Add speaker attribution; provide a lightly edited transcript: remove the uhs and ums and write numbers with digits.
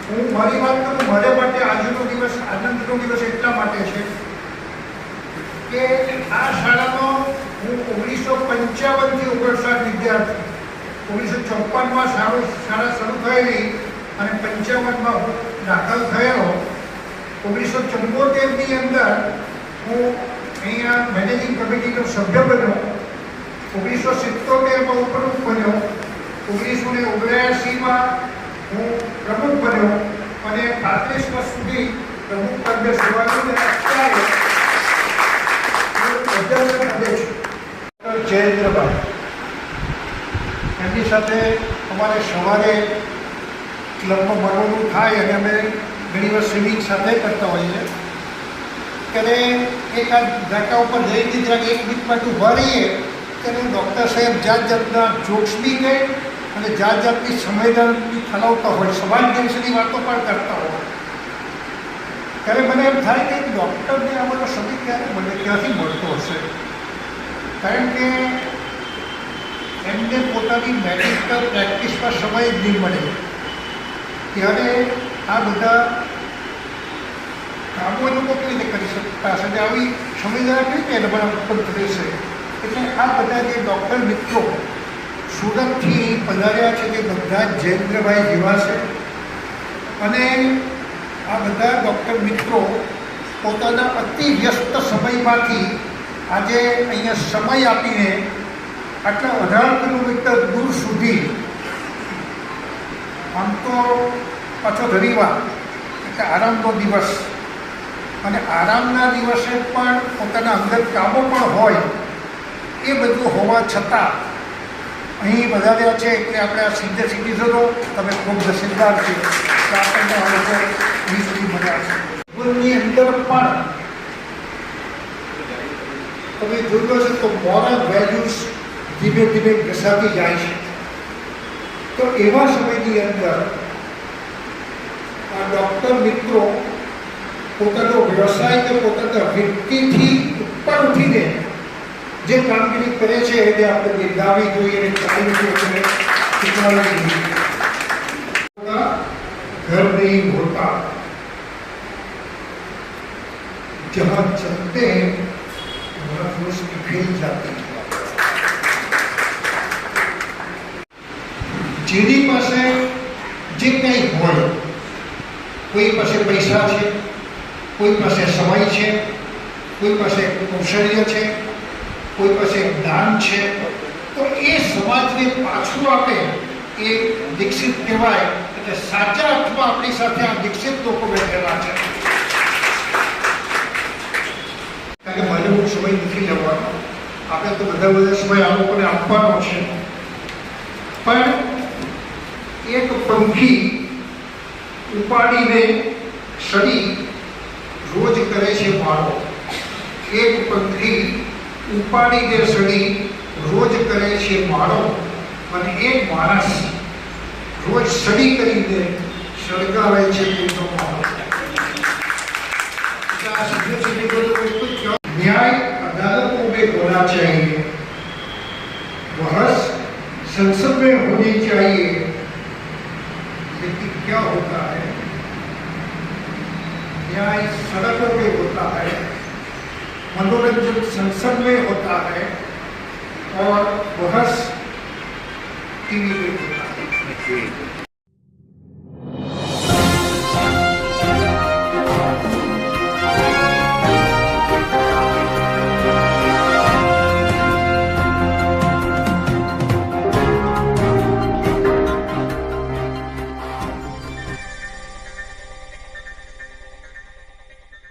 Speaker 1: હું મારી વાત કરું, મારા માટે આજનો દિવસ આનંદનો દિવસ એટલા માટે છે કે આ શાળાનો હું 1955થી 59 વિદ્યાર્થી, 1954માં શાળા શરૂ થયેલી અને 55માં હું દાખલ થયેલો. 1974ની અંદર હું અહીંયા મેનેજિંગ કમિટીનો સભ્ય બન્યો. 1977માં ઉપપ્રમુખ બન્યો. 1979માં હું પ્રમુખ બન્યો અને 35 વર્ષ સુધી પ્રમુખ પદે સેવા કરી. અત્યારે જયેન્દ્રભાઈ, એમની સાથે અમારે સવારે ક્લબમાં મળવાનું થાય અને અમે ઘણી વાર સ્વિમિંગ સાથે કરતા હોઈએ. ત્યારે એક આ ઝાકા ઉપર જઈને જરાક એક મિનિટ માટે ઊભા રહીએ ત્યારે ડૉક્ટર સાહેબ જાત જાતના જોક્સ બી કહે અને જાત જાતની સંવેદનની ઠલાવતા હોય, સમાજ દિવસની વાતો પણ કરતા હોય. ત્યારે મને એમ થાય કે ડૉક્ટરને આ બધો સમય ક્યારે મને ક્યાંથી મળતો હશે, કારણ કે એમને પોતાની મેડિકલ પ્રેક્ટિસમાં સમય જ નહીં મળે. ત્યારે આ બધા કામો એ લોકો કેવી રીતે કરી શકતા હશે, આવી સંવેદના કેવી રીતે એના ઉત્પન્ન થશે. એટલે આ બધા જે ડૉક્ટર મિત્રો સુરતથી પધાર્યા છે તે બધા જ જયેન્દ્રભાઈ જેવા છે અને આ બધા ડૉક્ટર મિત્રો પોતાના અતિ વ્યસ્ત સમયમાંથી આજે અહીંયા સમય આપીને આટલા 18 કિલોમીટર દૂર સુધી, આમ તો પાછો રવિવાર એટલે આરામનો દિવસ અને આરામના દિવસે પણ પોતાના અંદર કામો પણ હોય, એ બધું હોવા છતાં અહીં વધાર્યા છે. એટલે આપણે આ સિનિયર સિટીઝનો તમે ખૂબ નસીબદાર છે કે આપણને આ લોકો અહીં સુધી મળ્યા છે. જીવનની અંદર પણ તમે જોયું હશે તો મોરલ વેલ્યુઝ ધીમે ધીમે ઘસાતી જાય છે. તો એવા સમયની અંદર આ ડૉક્ટર મિત્રો પોતાનો વ્યવસાય કે પોતાના વ્યક્તિથી ઉપર ઉઠીને જે કામગીરી કરે છે એને આપણે બિરદાવવી જોઈએ અને ચાલવી જોઈએ, શીખવાડવી જોઈએ. ઘર નહીં હોતા જहाँ चलते हैं वहाँ फूस निकल जाती है. જેની પાસે જે કંઈ હોય, કોઈ પાસે પૈસા છે, કોઈ પાસે સમય છે, કોઈ પાસે કૌશલ્ય છે, કોઈ પાસે જ્ઞાન છે, તો એ સમાજને પાછું આપે એ દીક્ષિત કહેવાય. એટલે સાચા અર્થમાં આપણી સાથે આ દીક્ષિત લોકો બેઠેલા છે. કારણ કે મને બહુ સમય નથી લેવાનો, આપણે તો બધા સમય આ લોકોને આપવાનો છે. પણ એક પંખી ઉપાડીને સડી રોજ કરે છે માળો. એક પંખી ઉપાડીને સડી રોજ કરે છે માળો અને એક માણસ રોજ સડી કરીને સળગાવે છે તેમનો માળો. न्याय अदालतों में होना चाहिए, बहस संसद में होनी चाहिए, लेकिन क्या होता है, न्याय सड़कों पे होता है, मनोरंजन संसद में होता है और बहस टीवी पे होता है.